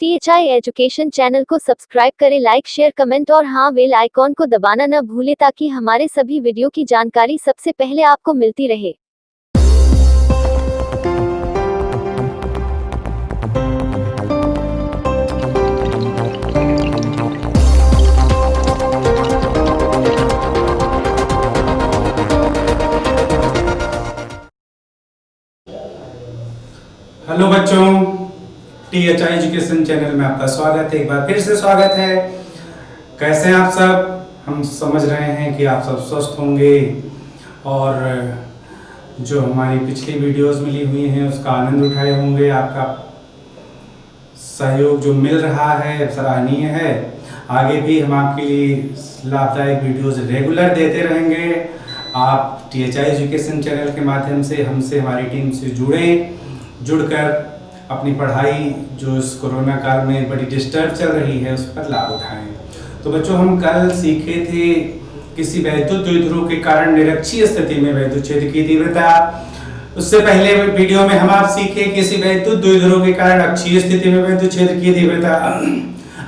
THI education channel को subscribe करें, like share comment और हाँ बेल आइकॉन को दबाना न भूलें ताकि हमारे सभी वीडियो की जानकारी सबसे पहले आपको मिलती रहे। हेलो बच्चों, THI एजुकेशन चैनल में आपका स्वागत है। एक बार फिर से स्वागत है। कैसे हैं आप सब? हम समझ रहे हैं कि आप सब स्वस्थ होंगे और जो हमारी पिछली वीडियोस मिली हुई हैं उसका आनंद उठाए होंगे। आपका सहयोग जो मिल रहा है सराहनीय है। आगे भी हम आपके लिए लाभदायक वीडियोस रेगुलर देते रहेंगे। आप THI एजुकेशन चैनल के माध्यम से हमसे, हमारी टीम से जुड़कर अपनी पढ़ाई जो इस कोरोना काल में बड़ी डिस्टर्ब चल रही है उस पर लाभ उठाएं। तो बच्चों, हम कल सीखे थे किसी वैद्युत द्विध्रुव के कारण निरक्षीय स्थिति में वैद्युत क्षेत्र की तीव्रता। उससे पहले वीडियो में हम आप सीखे किसी वैद्युत द्विध्रुव के कारण अक्षीय स्थिति में वैद्युत क्षेत्र की तीव्रता।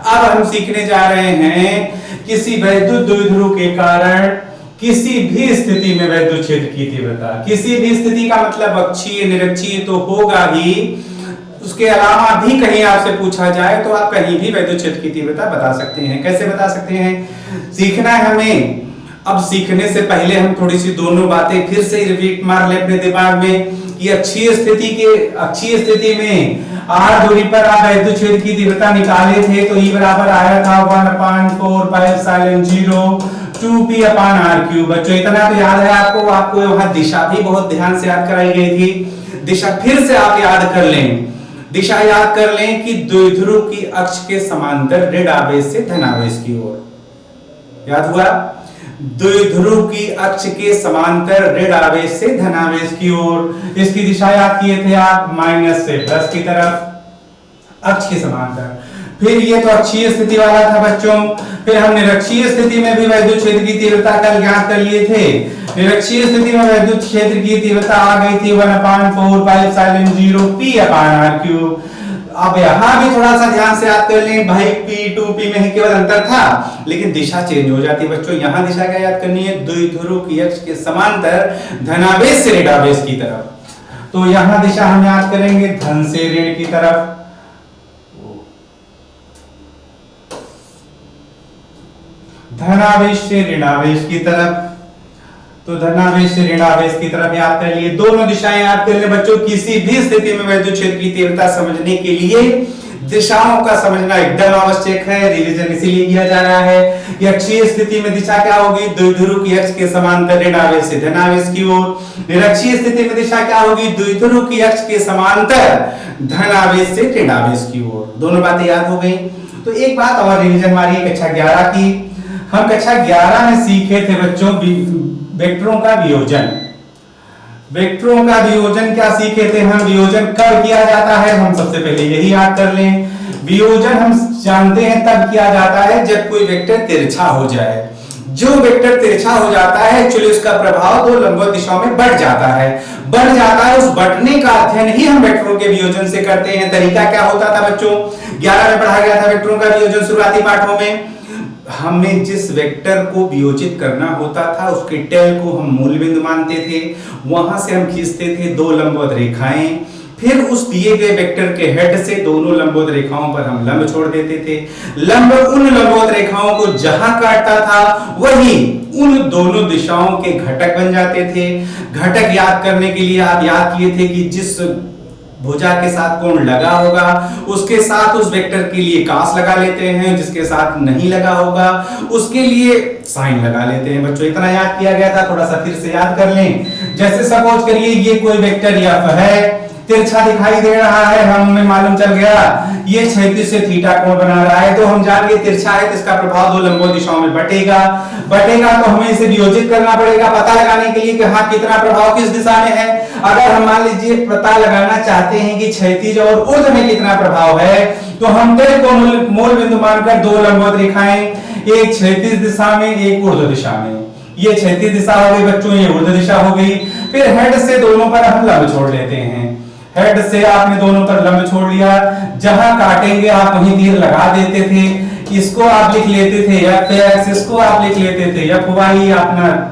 अब हम सीखने जा रहे हैं किसी वैद्युत द्विध्रुव के कारण किसी भी स्थिति में वैद्युत क्षेत्र की तीव्रता। किसी भी स्थिति का मतलब अक्षीय निरक्षीय तो होगा ही, उसके अलावा भी कहीं आपसे पूछा जाए तो आप कहीं भी वैद्युत क्षेत्र की तीव्रता बता सकते हैं। कैसे बता सकते हैं? सीखना है हमें। अब सीखने से पहले हम थोड़ी सी दोनों बातें फिर से रिपीट मार ले अपने दिमाग में कि अक्षीय स्थिति में r दूरी पर आप वैद्युत क्षेत्र की तीव्रता निकाले थे तो E बराबर आया था 1/4πε0 2p/r³। बच्चों, इतना तो याद है आपको वहां दिशा भी बहुत ध्यान से याद कराई गई थी। दिशा फिर से आप याद कर लें। दिशा याद कर लें कि द्विध्रुव की अक्ष के समांतर ऋण आवेश से धन आवेश की ओर। याद हुआ? द्विध्रुव की अक्ष के समांतर ऋण आवेश से धन आवेश की ओर। इसकी दिशा याद किए थे आप, माइनस से प्लस की तरफ अक्ष के समांतर। फिर ये तो अक्षीय स्थिति वाला था बच्चों। फिर हम निरक्षीय स्थिति में भी वैद्युत क्षेत्र की तीव्रता कल ज्ञात कर लिए थे। निरक्षीय स्थिति में वैद्युत क्षेत्र की तीव्रता आ गई थी 1/4πε0 p/r³। अब यहाँ भी थोड़ा सा ध्यान से याद कर लें भाई, p2p में ही केवल अंतर था, लेकिन दिशा चेंज हो जाती बच्चों। यहाँ दिशा क्या याद करनी है? द्विध्रुव की अक्ष के समांतर धनावेश से ऋणावेश की तरफ। तो यहाँ दिशा हम याद करेंगे धन से ऋण की तरफ। धनावेश से ऋणावेश की तरफ। तो धनावेश से ऋणावेश की तरफ याद कर लिए। दोनों दिशाएं याद कर ले बच्चों। किसी भी स्थिति में वैद्युत क्षेत्र की तीव्रता समझने के लिए दिशाओं का समझना एकदम आवश्यक है। रिवीजन इसीलिए किया जा रहा है कि अक्षीय स्थिति में दिशा क्या होगी? द्विध्रुव की अक्ष के समांतर ऋणावेश से धनावेश की ओर। निरक्षीय स्थिति में दिशा क्या होगी? द्विध्रुव की अक्ष के समांतर धनावेश से ऋणावेश की ओर। दोनों बातें याद हो गई। तो एक बात और रिवीजन हमारी कक्षा 11 की। हम कक्षा 11 में सीखे थे बच्चों वेक्टरों का वियोजन। वेक्टरों का वियोजन क्या सीखे थे हम? वियोजन कब किया जाता है हम सबसे पहले यही याद कर लें। वियोजन हम जानते हैं तब किया जाता है जब कोई वेक्टर तिरछा हो जाए। जो वेक्टर तिरछा हो जाता है एक्चुअली उसका प्रभाव दो लंबवत दिशाओं में बढ़ जाता है। उस बढ़ने का अध्ययन ही हम वेक्टरों के वियोजन से करते हैं। तरीका क्या होता था बच्चों? 11 में पढ़ा गया था वेक्टरों का वियोजन शुरुआती पाठों में। हमें जिस वेक्टर को वियोजित करना होता था उसके टेल को हम मूल बिंदु मानते थे। वहां से हम खींचते थे दो लंबवत रेखाएं। फिर उस दिए गए वेक्टर के हेड से दोनों लंबवत रेखाओं पर हम लंब छोड़ देते थे। लंब उन लंबवत रेखाओं को जहां काटता था वही उन दोनों दिशाओं के घटक बन जाते थे। घटक याद करने के लिए आप याद किए थे कि जिस भुजा के साथ कोण लगा होगा उसके साथ उस वेक्टर के लिए कास लगा लेते हैं, जिसके साथ नहीं लगा होगा उसके लिए साइन लगा लेते हैं। बच्चों, इतना याद किया गया था, थोड़ा सा फिर से याद कर लें। जैसे सपोज करिए ये कोई वेक्टर F है, तिरछा दिखाई दे रहा है, हमें मालूम चल गया ये क्षैतिज से थीटा कोण बना रहा है। तो हम जान गए तिरछा है तो इसका प्रभाव दो लंबवत दिशाओं में बटेगा तो हमें इसे वियोजित करना पड़ेगा पता लगाने के लिए कि हाँ कितना प्रभाव किस दिशा में है। अगर हम मान लीजिए पता लगाना चाहते हैं कि क्षैतिज और ऊर्ध्व में कितना प्रभाव है तो हम टेल को मूल बिंदु मानकर दो लंबवत रेखाएं, एक क्षैतिज दिशा में एक ऊर्ध्व दिशा में। ये क्षैतिज दिशा हो गई बच्चों, ये ऊर्ध्व दिशा हो गई। फिर हेड से दोनों पर हम लंब छोड़ लेते हैं। हेड से आपने दोनों पर लंब छोड़ लिया, जहां काटेंगे आप वहीं तीर लगा देते थे। इसको आप लिख लेते थे एफ एक्स, इसको आप लिख लेते थे एफ वाई। अपना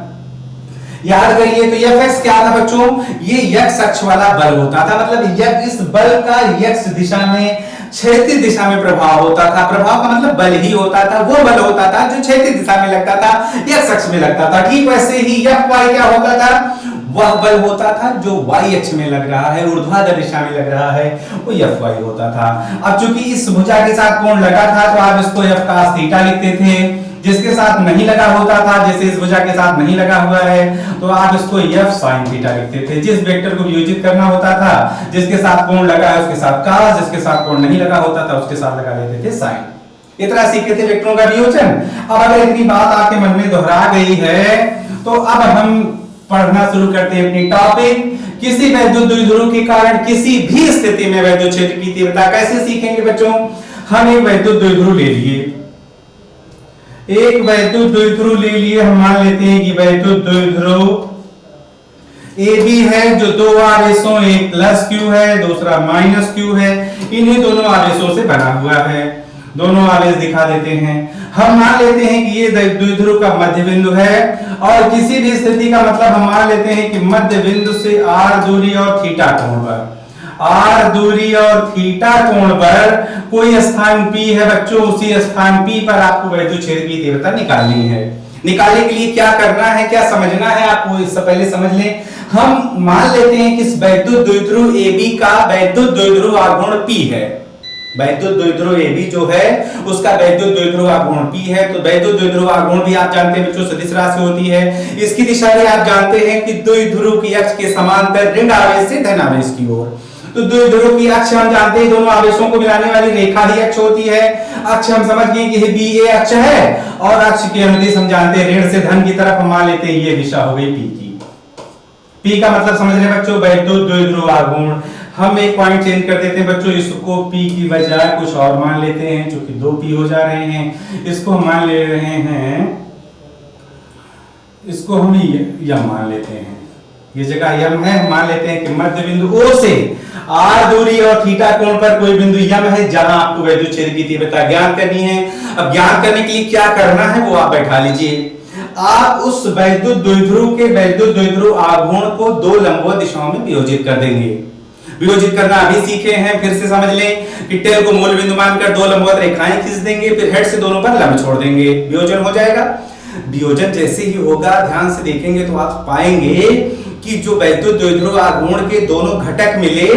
याद करिए तो एफ एक्स क्या था बच्चों, ये एक्स अक्ष वाला बल होता था, मतलब इस बल का एक्स दिशा में क्षैतिज दिशा में प्रभाव होता था। प्रभाव का मतलब बल ही होता था, वो बल होता था जो क्षैतिज दिशा में लगता था, एक्स अक्ष में लगता था। ठीक वैसे ही एफ वाई क्या होता था, वह बल होता था जो वाई अक्ष में लग रहा है, ऊर्ध्वाधर दिशा में लग रहा है, वो एफ वाई होता था। अब चूंकि इस भुजा के साथ कोण लगा था तो आप इसको एफ cos थीटा लिखते थे। जिसके साथ नहीं लगा होता था, जैसे इस भुजा के साथ नहीं लगा हुआ है, तो आप इसको एफ sin थीटा लिखते थे। जिस वेक्टर को वियोजित करना होता था, जिसके साथ कोण लगा है उसके साथ cos, जिसके साथ कोण नहीं लगा होता था उसके साथ लगा देते थे sin। इतना सीखे थे वेक्टरों का वियोजन। अब अगर इतनी बात आपके मन में दोहरा गई है तो अब हम पढ़ना शुरू करते हैं अपनी टॉपिक। किसी वैद्युत द्विध्रुव के कारण किसी भी स्थिति में वैद्युत क्षेत्र की तीव्रता कैसे सीखेंगे बच्चों। हम एक वैद्युत द्विध्रुव ले लिए, एक वैद्युत द्विध्रुव ले लिए, हम मान लेते हैं कि वैद्युत द्विध्रुव AB है जो दो आवेशों, एक प्लस Q है दूसरा माइनस Q है, इन्हीं दोनों आवेशों से बना हुआ है। दोनों आवेश दिखा देते हैं। हम मान लेते हैं कि ये द्विध्रुव का मध्य बिंदु है और किसी भी स्थिति का मतलब हम मान लेते हैं कि मध्य बिंदु से r दूरी और थीटा कोण पर, r दूरी और थीटा कोण पर कोई स्थान P है बच्चों। उसी स्थान P पर आपको वैद्युत क्षेत्र की तीव्रता निकालनी है। निकालने के लिए क्या करना है, क्या समझना है आपको, इससे पहले समझ लें। हम मान लेते हैं कि इस वैद्युत द्विध्रुव AB का वैद्युत द्विध्रुव आघूर्ण P है। वैद्युत द्विध्रुव AB जो है उसका वैद्युत द्विध्रुव आघूर्ण P है। तो वैद्युत द्विध्रुव आघूर्ण भी आप जानते हैं बच्चों सदिश राशि होती है। इसकी दिशा भी आप जानते हैं कि द्विध्रुव की अक्ष के समांतर ऋण आवेश से धन आवेश की ओर। तो द्विध्रुव की अक्ष हम जानते हैं दोनों आवेशों को मिलाने वाली रेखा ही अक्ष होती है। अक्ष हम समझ गए कि BA अक्ष है और अक्ष के अनुदिश हम जानते हैं ऋण से धन की तरफ। हम मान लेते हैं ये दिशा हो गई P की। P का मतलब समझ रहे बच्चों, वैद्युत द्विध्रुव आघूर्ण। हम एक पॉइंट चेंज कर देते हैं बच्चों, इसको P की बजाय कुछ और मान लेते हैं, क्योंकि 2P हो जा रहे हैं। इसको हम मान ले रहे हैं, इसको हम यम मान लेते हैं। ये जगह यम है, हम मान लेते हैं कि मध्य बिंदु O से r दूरी और थीटा कोण पर कोई बिंदु यम है जहां आपको वैद्युत क्षेत्र की तीव्रता ज्ञात करनी है। अब ज्ञात करने के लिए क्या करना है वो आप बैठा लीजिए। आप उस वैद्युत द्विध्रुव आघूर्ण को दो लंबवत दिशाओं में वियोजित कर देंगे। वियोजित करना अभी सीखे हैं, फिर से समझ लें कि टेल को मूल बिंदु मानकर दो लंबवत रेखाएं खींच देंगे, फिर हेड से दोनों पर लंब छोड़ देंगे, वियोजन हो जाएगा। वियोजन जैसे ही होगा, ध्यान से देखेंगे तो आप पाएंगे कि जो वैद्युत द्विध्रुव आघूर्ण के दोनों घटक मिले,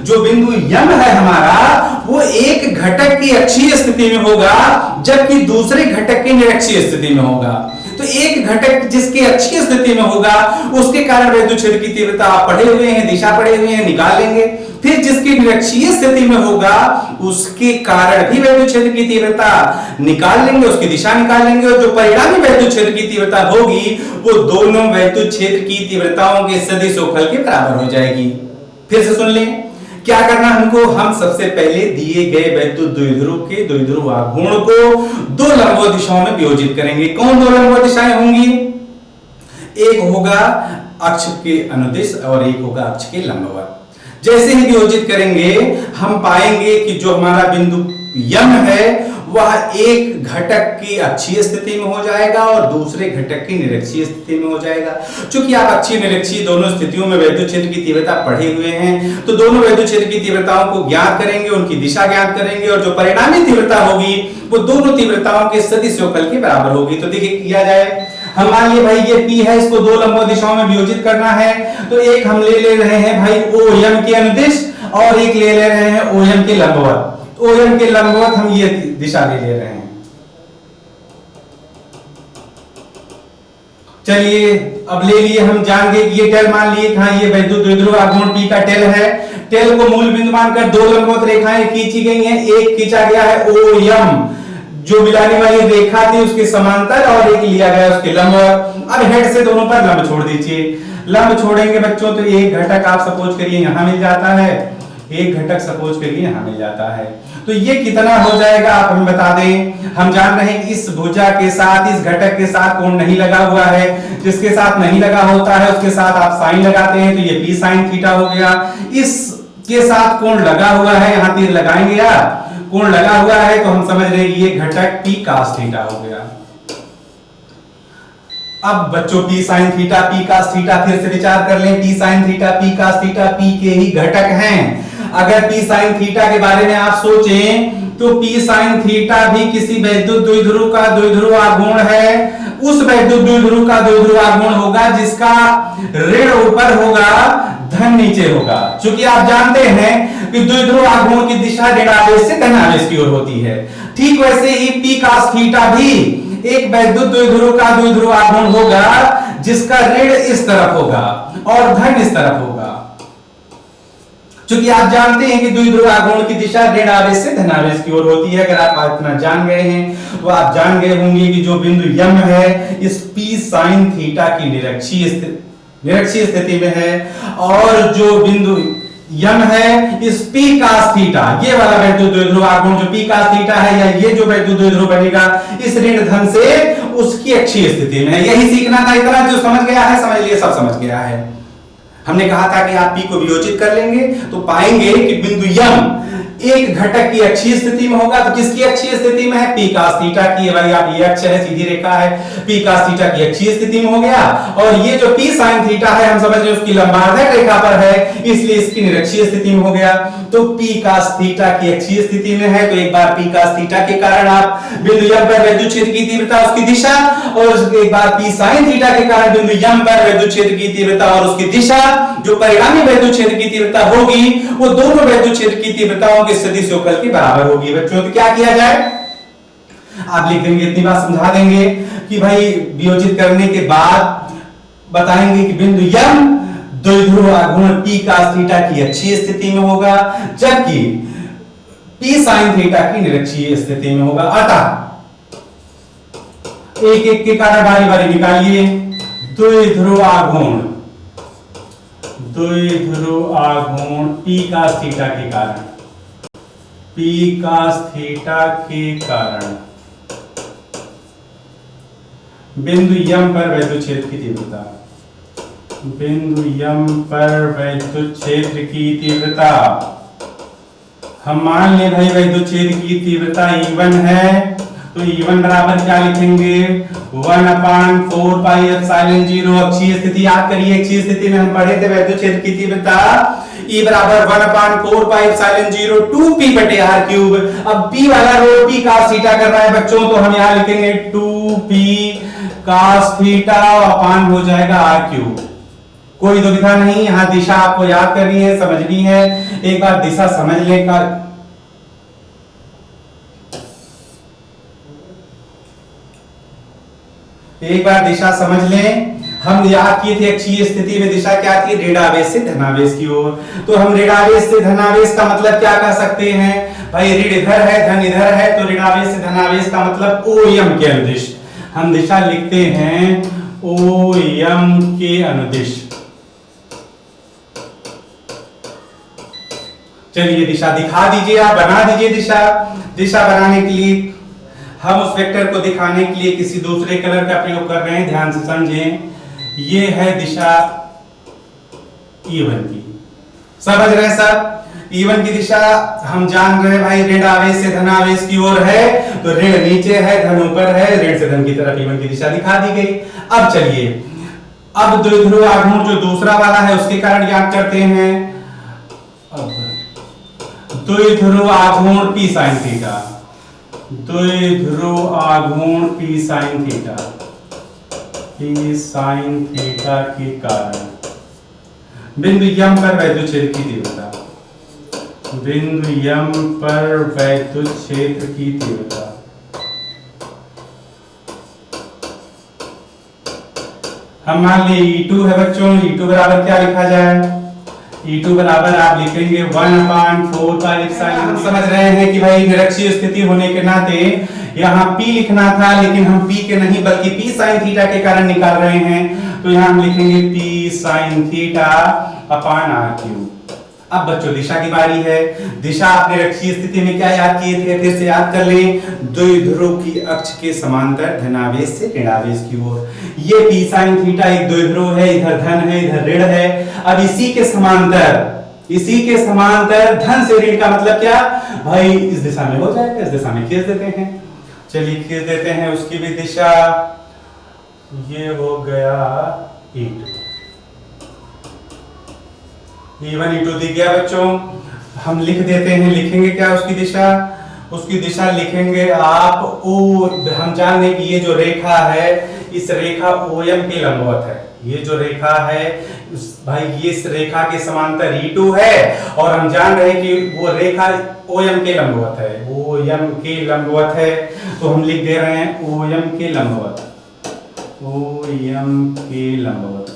जो बिंदु यम है हमारा, वो एक घटक की अक्षीय स्थिति में होगा जबकि दूसरे घटक की निरक्षीय स्थिति में होगा। तो एक घटक जिसके अक्षीय स्थिति में होगा उसके कारण वैद्युत क्षेत्र की तीव्रता आप पढ़े हुए हैं, दिशा पढ़े हुए हैं, निकाल लेंगे। फिर जिसकी निरक्षीय स्थिति में होगा उसके कारण भी वैद्युत क्षेत्र की तीव्रता निकाल लेंगे, उसकी दिशा निकाल लेंगे, और जो परिणामी वैद्युत क्षेत्र की तीव्रता होगी वो दोनों वैद्युत क्षेत्र की तीव्रताओं के सदिश योगफल के बराबर हो जाएगी। फिर से सुन लें क्या करना हमको। हम सबसे पहले दिए गए वैद्युत द्विध्रुव के द्विध्रुव आघूर्ण को दो लंबवत दिशाओं में वियोजित करेंगे। कौन दो लंबवत दिशाएं होंगी? एक होगा अक्ष के अनुदिश और एक होगा अक्ष के लंबवत। जैसे ही वियोजित करेंगे हम पाएंगे कि जो हमारा बिंदु यम है वह एक घटक की अक्षीय स्थिति में हो जाएगा और दूसरे घटक की निरक्षीय स्थिति में हो जाएगा। चूंकि आप अक्षीय निरक्षीय दोनों स्थितियों में वैद्युत क्षेत्र की तीव्रता पढ़े हुए हैं, तो दोनों वैद्युत क्षेत्र की तीव्रताओं को ज्ञात करेंगे, उनकी दिशा ज्ञात करेंगे, और जो परिणामी तीव्रता होगी वो दोनों तीव्रताओं के सदिश योगफल के बराबर होगी। तो देखिए किया जाए, हम मान लिए भाई ये P है, इसको दो लंबवत दिशाओं में वियोजित करना है। तो एक हम ले रहे हैं भाई OM के अनुदिश और एक ले रहे हैं OM के लंबवत। OM के लंबवत हम ये दिशा ले रहे हैं। चलिए अब ले लिए, हम जान गए कि ये टेल मान लिए, हाँ ये वैद्युत द्विध्रुव आघूर्ण P का टेल है। टेल को मूल बिंदु मानकर दो लंबवत रेखाएं खींची गई हैं। एक खींचा गया है OM जो मिलाने वाली रेखा थी उसके समांतर, और एक लिया गया उसके लंबवत। अब हेड से दोनों पर लंब छोड़ दीजिए। लंब छोड़ेंगे बच्चों तो एक घटक आप सपोज करिए यहां मिल जाता है, एक घटक सपोज करिए यहां मिल जाता है। तो ये कितना हो जाएगा आप हमें बता दें। हम जान रहे हैं इस भुजा के साथ इस घटक के साथ कोण नहीं लगा हुआ है, जिसके साथ नहीं लगा होता है उसके साथ आप साइन लगाते हैं, तो ये P sin थीटा हो गया। इस के साथ कोण लगा हुआ है, यहां तीर लगाएंगे आप, कोण लगा हुआ है तो हम समझ रहे हैं ये घटक p cos थीटा हो गया। अब बच्चों p sin theta p cos theta फिर से विचार कर लें, p sin theta p cos theta p के ही घटक हैं। अगर p sin थीटा के बारे में आप सोचें तो p sin थीटा भी किसी वैद्युत द्विध्रुव का द्विध्रुव आघूर्ण है, उस वैद्युत द्विध्रुव का द्विध्रुव आघूर्ण होगा जिसका ऋण ऊपर होगा धन नीचे होगा। क्योंकि आप जानते हैं कि द्विध्रुव आघूर्ण की दिशा ऋणावेश से धनावेश की ओर होती है। ठीक वैसे ही p cos थीटा भी एक वैद्युत द्विध्रुव का द्विध्रुव आघूर्ण होगा जिसका ऋण इस तरफ होगा और धन इस तरफ होगा। क्योंकि आप जानते हैं कि द्विध्रुव आघूर्ण की दिशा ऋणावेश से धनावेश की ओर होती है। अगर आप इतना जान गए हैं तो आप जान गए होंगे कि जो बिंदु यम है इस p sin थीटा की निरक्षीय स्थिति में है, और जो बिंदु यम है इस p cos थीटा, ये वाला वैद्युत द्विध्रुव आघूर्ण जो p cos थीटा है या ये जो वैद्युत द्विध्रुव बनेगा इस ऋण धन से उसकी अक्षीय स्थिति में है। यही सीखना था, इतना जो समझ गया है समझ लिए, सब समझ गया है। हमने कहा था कि आप p को वियोजित कर लेंगे तो पाएंगे कि बिंदु यम एक घटक की अक्षीय स्थिति में होगा। तो किसकी अक्षीय स्थिति में है? p cos थीटा की। भाई आप ये अक्ष है, सीधी रेखा है, p cos थीटा की अक्षीय स्थिति में हो गया, और ये जो p sin थीटा है हम समझ रहे हैं उसकी लंबार्धक रेखा पर है, इसलिए इसकी निरक्षीय स्थिति में हो गया। तो p cos थीटा की अक्षीय स्थिति में है तो एक बार p cos थीटा के कारण आप बिंदु यम पर वैद्युत क्षेत्र की तीव्रता उसकी दिशा, और एक बार p sin थीटा के कारण बिंदु यम पर वैद्युत क्षेत्र की तीव्रता और उसकी दिशा, जो परिणामी वैद्युत क्षेत्र की तीव्रता होगी वो दोनों वैद्युत क्षेत्र की तीव्रताओं के सदिश योगफल की बराबर होगी। बच्चों तो क्या किया जाए, आप लिख देंगे, इतनी बात समझा देंगे कि भाई वियोजित करने के बाद बताएंगे कि बिंदु यम द्विध्रुव आघूर्ण p cos थीटा की अक्षीय स्थिति में होगा जबकि p sin थीटा की निरक्षीय स्थिति में होगा। अतः एक एक के कारण बारी बारी निकालिए। द्विध्रुव आघूर्ण p cos थीटा के कारण, p cos थीटा के कारण बिंदु यम पर वैद्युत क्षेत्र की तीव्रता, बिंदु यम पर वैद्युत क्षेत्र की तीव्रता, हम मान ले भाई वैद्युत क्षेत्र की तीव्रता E1 है तो E1 बराबर क्या लिखेंगे, 1/4 पाई एप्सिलॉन 0। अक्षीय स्थिति याद करिए, अक्षीय स्थिति में हम पढ़े थे वैद्युत क्षेत्र की तीव्रता E बराबर 1/4 पाई एप्सिलॉन 0 2p बटे r क्यूब। अब p वाला रोल p cos थीटा कर रहा है बच्चों, तो हम यहाँ लिखेंगे 2p cos थीटा अपान हो जाएगा r क्यूब। कोई दुविधा नहीं, यहाँ दिशा आपको याद करनी है, समझनी है। एक बार दिशा समझ ले का एक बार दिशा समझ लें। हम याद किए थे अक्षीय स्थिति में दिशा क्या थी, ऋणावेश से धनावेश की ओर। तो हम ऋणावेश से धनावेश का मतलब क्या कह सकते हैं, भाई ऋण इधर है धन इधर है, तो ऋणावेश से धनावेश का मतलब OM के अनुदिश। हम दिशा लिखते हैं OM के अनुदिश। चलिए दिशा दिखा दीजिए, आप बना दीजिए दिशा। दिशा बनाने के लिए हम उस वेक्टर को दिखाने के लिए किसी दूसरे कलर का प्रयोग कर रहे हैं, ध्यान से समझें। ये है दिशा E1 की, समझ रहे हैं सब। E1 की दिशा हम जान रहे हैं भाई ऋणावेश से धनावेश की ओर है, तो ऋण नीचे है धन ऊपर है, ऋण से धन की तरफ E1 की दिशा दिखा दी गई। अब चलिए अब द्विध्रुव आघूर्ण जो दूसरा वाला है उसके कारण याद करते हैं। द्विध्रुव आघूर्ण p sin थीटा, द्विध्रुव आघूर्ण p sin theta, p sin theta के कारण बिंदु यम पर वैद्युत क्षेत्र की तीव्रता, बिंदु यम पर वैद्युत क्षेत्र की तीव्रता, हम मान लिए E2 है बच्चों। E2 बराबर क्या लिखा जाए, E2 बराबर आप लिखेंगे 1/4 पाई एप्सिलॉन। समझ रहे हैं कि भाई निरक्षीय स्थिति होने के नाते यहाँ P लिखना था, लेकिन हम P के नहीं बल्कि P sin थीटा के कारण निकाल रहे हैं, तो यहाँ हम लिखेंगे P sin theta upon r cube. अब बच्चों दिशा की बारी है। दिशा आपने निरक्षीय स्थिति में क्या याद किए थे, फिर से याद कर लें, द्विध्रुव की अक्ष के समांतर धनावेश से ऋणावेश की ओर। ये p sin थीटा एक द्विध्रुव है, इधर धन है इधर ऋण है। अब इसी के समांतर इसी के समांतर धन से ऋण का मतलब क्या भाई, इस दिशा में हो जाएगा, इस दिशा में खींच देते हैं। चलिए खींच देते हैं, उसकी भी दिशा ये हो गया E2, E1 E2 दिख गया बच्चों। हम लिख देते हैं, लिखेंगे क्या उसकी दिशा, उसकी दिशा लिखेंगे आप ओ, हम जान लें कि ये जो रेखा है इस रेखा OM के लंबवत है। ये जो रेखा है भाई ये इस रेखा के समांतर E2 है, और हम जान रहे हैं कि वो रेखा OM के लंबवत है, OM के लंबवत है। तो हम लिख दे रहे हैं OM के लंबवत, OM के लंबवत।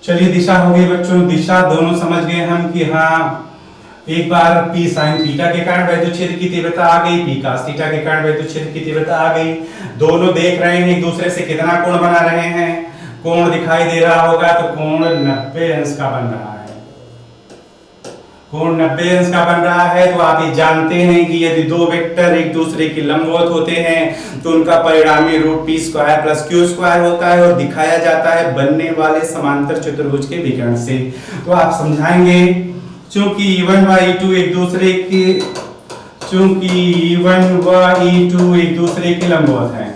चलिए दिशा हो गई बच्चों, दिशा दोनों समझ गए हम कि हाँ, एक बार P sin थीटा के कारण वैद्युत क्षेत्र की तीव्रता आ गई, P cos थीटा के कारण वैद्युत क्षेत्र की तीव्रता आ गई। दोनों देख रहे हैं एक दूसरे से कितना कोण बना रहे हैं, कोण दिखाई दे रहा होगा तो कोण 90 अंश का बन रहा है, कोण 90 अंश का बन रहा है। तो आप ये जानते हैं कि यदि दो वेक्टर एक दूसरे के लंबवत होते हैं तो उनका परिणामी root P square plus Q square होता है, और दिखाया जाता है बनने वाले समांतर चतुर्भुज के विकर्ण से। तो आप समझाएंगे चूंकि E1 व E2 एक दूसरे के, चूंकि E1 व E2 एक दूसरे के लंबवत हैं,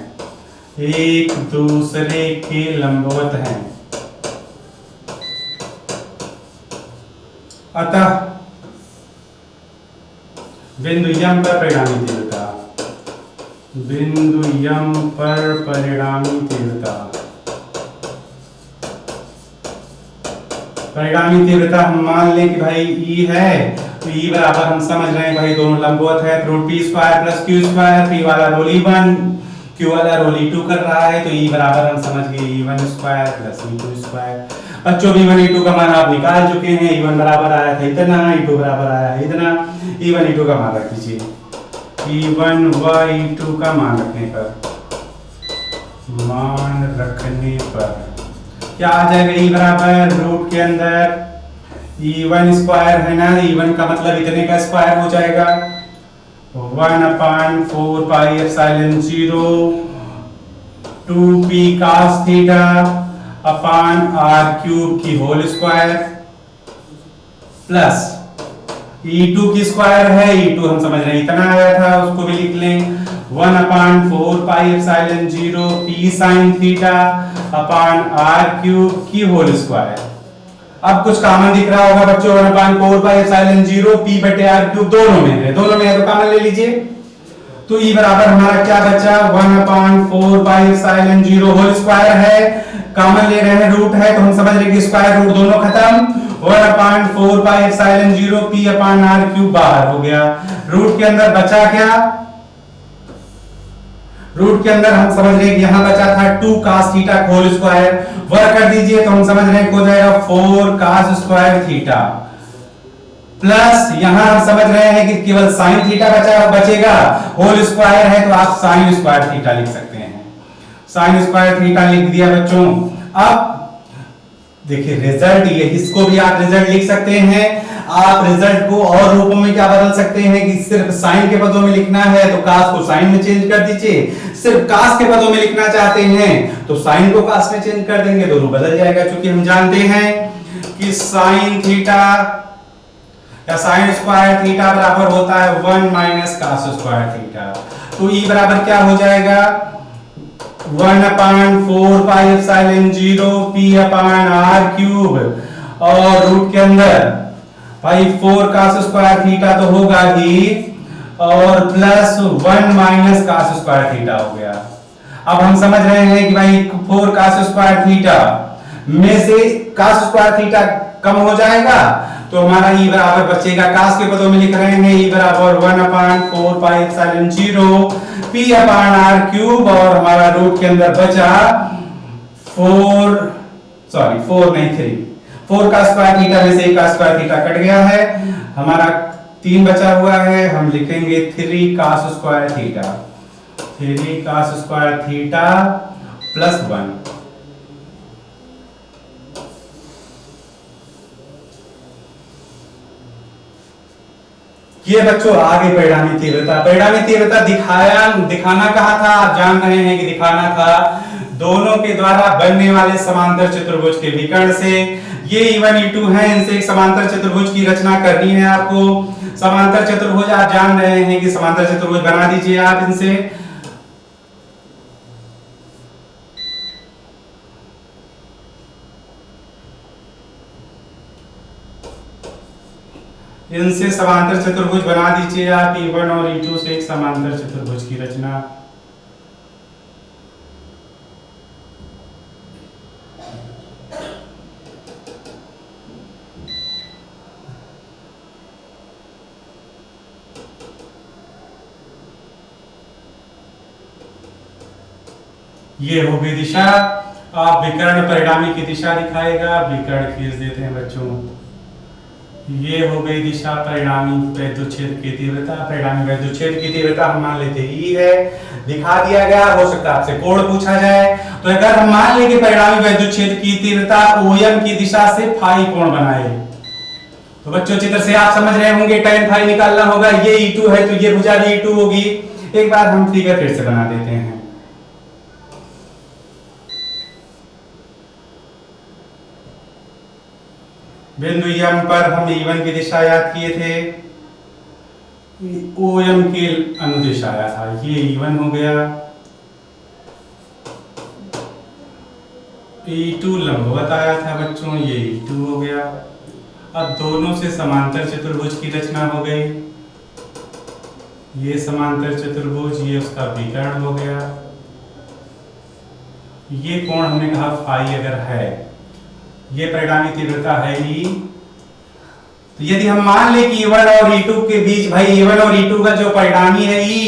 एक दूसरे के लंबवत हैं, अतः बिंदु M पर परिणामी तीव्रता, बिंदु M पर परिणामी तीव्रता, परिणामी तीव्रता हम मान लें कि भाई E है, तो E बराबर हम समझ रहे हैं भाई दोनों लंबवत है, root P square plus Q square, P वाला रोल E1, Q वाला रोल E2 कर रहा है, तो E बराबर हम समझ गए E1 square plus E2 square. बच्चों E1 E2 का मान आप निकाल चुके हैं, E1 बराबर आया था इतना, E2 बराबर आया है इतना। E1 E2 का मान रख दीजिए, E1 व E2 का मान रखने पर क्या आ जाएगा, E बराबर रूट के अंदर E1 स्क्वायर है ना, E1 का मतलब इतने का स्क्वायर हो जाएगा, 1/4 pi epsilon 0 2p cos theta upon r cube की होल स्क्वायर प्लस E2 की स्क्वायर है, E2 हम समझ रहे हैं इतना आया था, उसको भी लिख लें 1/4 pi epsilon 0 p sin theta upon r cube की होल स्क्वायर। अब कुछ कॉमन दिख रहा होगा बच्चों, 1/4 पाई एप्सिलॉन 0 p बटे r क्यूब दोनों में है, दोनों में है तो कॉमन ले लीजिए। तो E बराबर हमारा क्या बचा, 1/4 पाई एप्सिलॉन 0 होल स्क्वायर है, कॉमन ले रहे हैं रूट है तो हम समझ रहे हैं कि स्क्वायर रूट दोनों खत्म, 1/4 pi epsilon 0 p upon r cube बाहर हो गया। रूट के अंदर बचा क्या, रूट के अंदर हम समझ रहे हैं कि यहां बचा था 2 cos theta whole square, work कर दीजिए तो हम समझ रहे हैं हो जाएगा 4 cos स्क्वायर थीटा प्लस यहां हम समझ रहे हैं कि केवल sin थीटा बचेगा, होल स्क्वायर है तो आप sin स्क्वायर थीटा लिख सकते हैं, sin स्क्वायर थीटा लिख दिया बच्चों। अब देखिए रिजल्ट ये, इसको भी आप रिजल्ट लिख सकते हैं। आप रिजल्ट को और रूपों में क्या बदल सकते हैं कि सिर्फ साइन के पदों में लिखना है तो कास को साइन में चेंज कर दीजिए, सिर्फ कास के पदों में लिखना चाहते हैं तो साइन को कास में चेंज कर देंगे, दोनों बदल जाएगा। क्योंकि हम जानते हैं कि साइन थीटा या साइन स्क्वायर थीटा बराबर होता है 1 माइनस कास स्क्वायर थीटा। तो ई बराबर क्या हो जाएगा, 1/4 pi epsilon 0 p upon r cube और रूट के अंदर भाई 4 cos स्क्वायर थीटा तो होगा ही और plus 1 minus cos square theta हो गया। अब हम समझ रहे हैं कि भाई 4 cos स्क्वायर थीटा में से cos स्क्वायर थीटा कम हो जाएगा तो हमारा e बराबर बचेगा, cos के पदों में लिख रहे हैं e बराबर 1/4 pi epsilon 0 p upon r cube और हमारा रूट के अंदर बचा 4 का स्क्वायर थीटा में से 1 का स्क्वायर थीटा कट गया है, हमारा 3 बचा हुआ है, हम लिखेंगे 3 cos square theta, 3 cos square theta plus 1। ये बच्चों आगे परिणामी तीव्रता, परिणामी तीव्रता दिखाना कहा था, आप जान रहे हैं कि दिखाना था दोनों के द्वारा बनने वाले समांतर चतुर्भुज के विकर्ण से, ये E1 E2 है, इनसे एक समांतर चतुर्भुज की रचना करनी है आपको। समांतर चतुर्भुज आप जान रहे हैं कि समांतर चतुर्भुज बना दीजिए आप इनसे। इनसे समांतर चतुर्भुज बना दीजिए आप, E1 और E2 से एक समांतर चतुर्भुज की रचना। ये हो गई दिशा। आप विकर्ण परिणामी की दिशा दिखाएगा, विकर्ण खींच देते हैं बच्चों। ये हो गई दिशा परिणामी वैद्युत क्षेत्र की तीव्रता। परिणामी वैद्युत क्षेत्र की तीव्रता हम मान लेते E है, दिखा दिया गया। हो सकता है आपसे कोण पूछा जाए, तो अगर हम मान लें कि परिणामी वैद्युत क्षेत्र की तीव्रता OM की दिशा से फाई कोण बनाए, तो बच्चों चित्र से आप समझ रहे होंगे tan फाई निकालना होगा। ये E2 है तो ये भुजा भी E2 होगी। एक बार हम फिगर फिर से बना देते हैं। बिंदु M पर हम E1 की दिशा याद किए थे, OM की अनुदिश आया था, ये E1 हो गया। E2 लंबवत आया था बच्चों, ये E2 हो गया। अब दोनों से समांतर चतुर्भुज की रचना हो गई। ये समांतर चतुर्भुज, ये उसका विकर्ण हो गया। ये कोण हमने कहा फाई अगर है, ये परिणामी तीव्रता है E। तो यदि हम मान ले कि E1 और E2 के बीच, भाई E1 और E2 का जो परिणामी है E,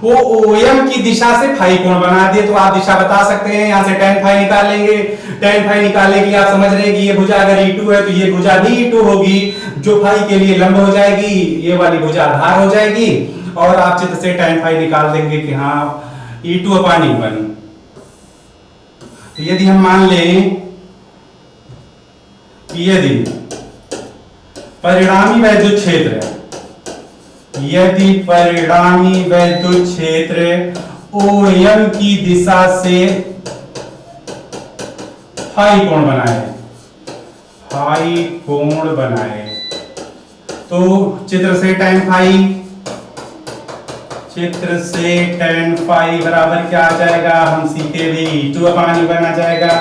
वो OM की दिशा से फाई कोण बना दे, तो आप दिशा बता सकते हैं। यहां से tan फाई निकाल लेंगे। tan फाई निकालने के लिए आप समझ रहे हैं कि ये भुजा अगर E2 है तो ये भुजा भी E2 होगी, जो फाई के लिए लंब हो जाएगी। ये वाली भुजा आधार हो जाएगी और आप चित्र से tan फाई निकाल देंगे कि हाँ E2 अपान E1। तो यदि हम मान लें यदि परिणामी वैद्युत क्षेत्र, यदि परिणामी वैद्युत क्षेत्र OM की दिशा से फाई कोण बनाए, फाई कोण बनाए, तो चित्र से tan फाई, चित्र से tan फाई बराबर क्या आ जाएगा, हम सीखे भी E2 अपान E1 आ जाएगा।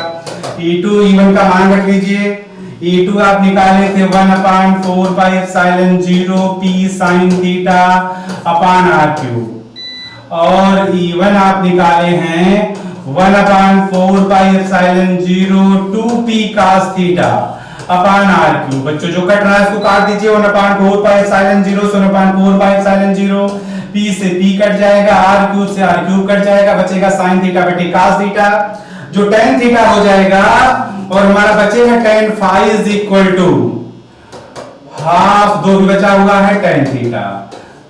E2 E1 का मान रख लीजिए। E2 आप निकाले थे 1/4 pi epsilon 0 p sin theta upon r cube, और E1 आप निकाले हैं 1/4 pi epsilon 0 2p cos theta upon r cube. बच्चों जो कट रहा है इसको काट दीजिए। 1/4 पाई एप्सिलॉन 0 से 1/4 पाई एप्सिलॉन 0, p से p कट जाएगा, r क्यूब से r क्यूब कट जाएगा, बचेगा sin थीटा बटे cos थीटा, जो tan थीटा हो जाएगा। और हमारा बचेगा tan phi is equal to half, दो भी बचा हुआ है tan थीटा,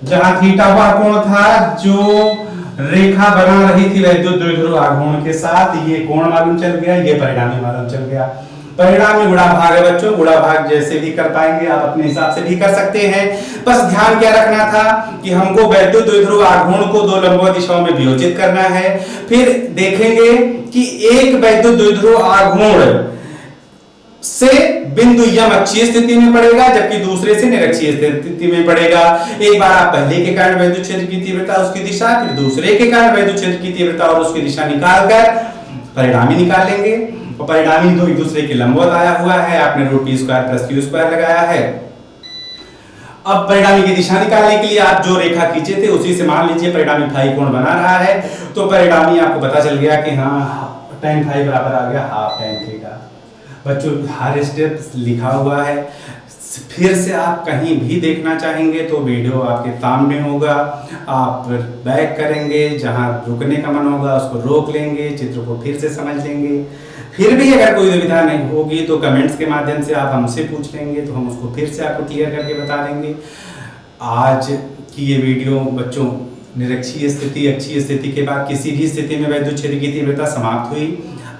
जहां थीटा वह कोण था जो रेखा बना रही थी वैद्युत द्विध्रुव आघूर्ण के साथ। ये कोण मालूम चल गया, ये परिणामी मालूम चल गया। परिणामी गुणा भाग है बच्चों, गुणा भाग जैसे भी कर पाएंगे आप अपने हिसाब से भी कर सकते हैं। बस ध्यान क्या रखना था कि हमको वैद्युत द्विध्रुव आघूर्ण को दो लंबवत दिशाओं में वियोजित करना है। फिर देखेंगे कि एक वैद्युत द्विध्रुव आघूर्ण से बिंदु यम अक्षीय स्थिति में पड़ेगा, जबकि दूसरे से निरक्षीय स्थिति में पड़ेगा। एक बार आप पहले के कारण वैद्युत क्षेत्र की तीव्रता उसकी दिशा, फिर दूसरे के कारण वैद्युत क्षेत्र की तीव्रता और उसकी दिशा निकालकर परिणामी निकाल लेंगे। और परिणामी दो एक दूसरे के लंबवत आया हुआ है, आपने √t² + q² लगाया है। अब परिणामी की दिशा निकालने के लिए आप जो रेखा खींचे थे उसी से मान लीजिए परिणामी फाई कोण बना रहा है, तो परिणामी आपको पता चल गया कि हाँ tan फाई बराबर आ गया हाफ tan थीटा। बच्चों हर स्टेप लिखा हुआ है, फिर से आप कहीं भी देखना चाहेंगे तो वीडियो आपके सामने होगा, आप बैक करेंगे, जहां रुकने का मन होगा उसको रोक लेंगे, चित्र को फिर से समझ लेंगे। फिर भी अगर कोई दुविधा नहीं होगी तो कमेंट्स के माध्यम से आप हमसे पूछ लेंगे, तो हम उसको फिर से आपको क्लियर करके बता देंगे। आज की ये वीडियो बच्चों निरक्षीय स्थिति अक्षीय स्थिति के बाद किसी भी स्थिति में वैद्युत क्षेत्र की तीव्रता समाप्त हुई।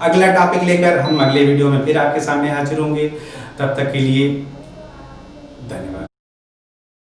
अगला टॉपिक लेकर हम अगले वीडियो में फिर आपके सामने हाजिर होंगे। तब तक के लिए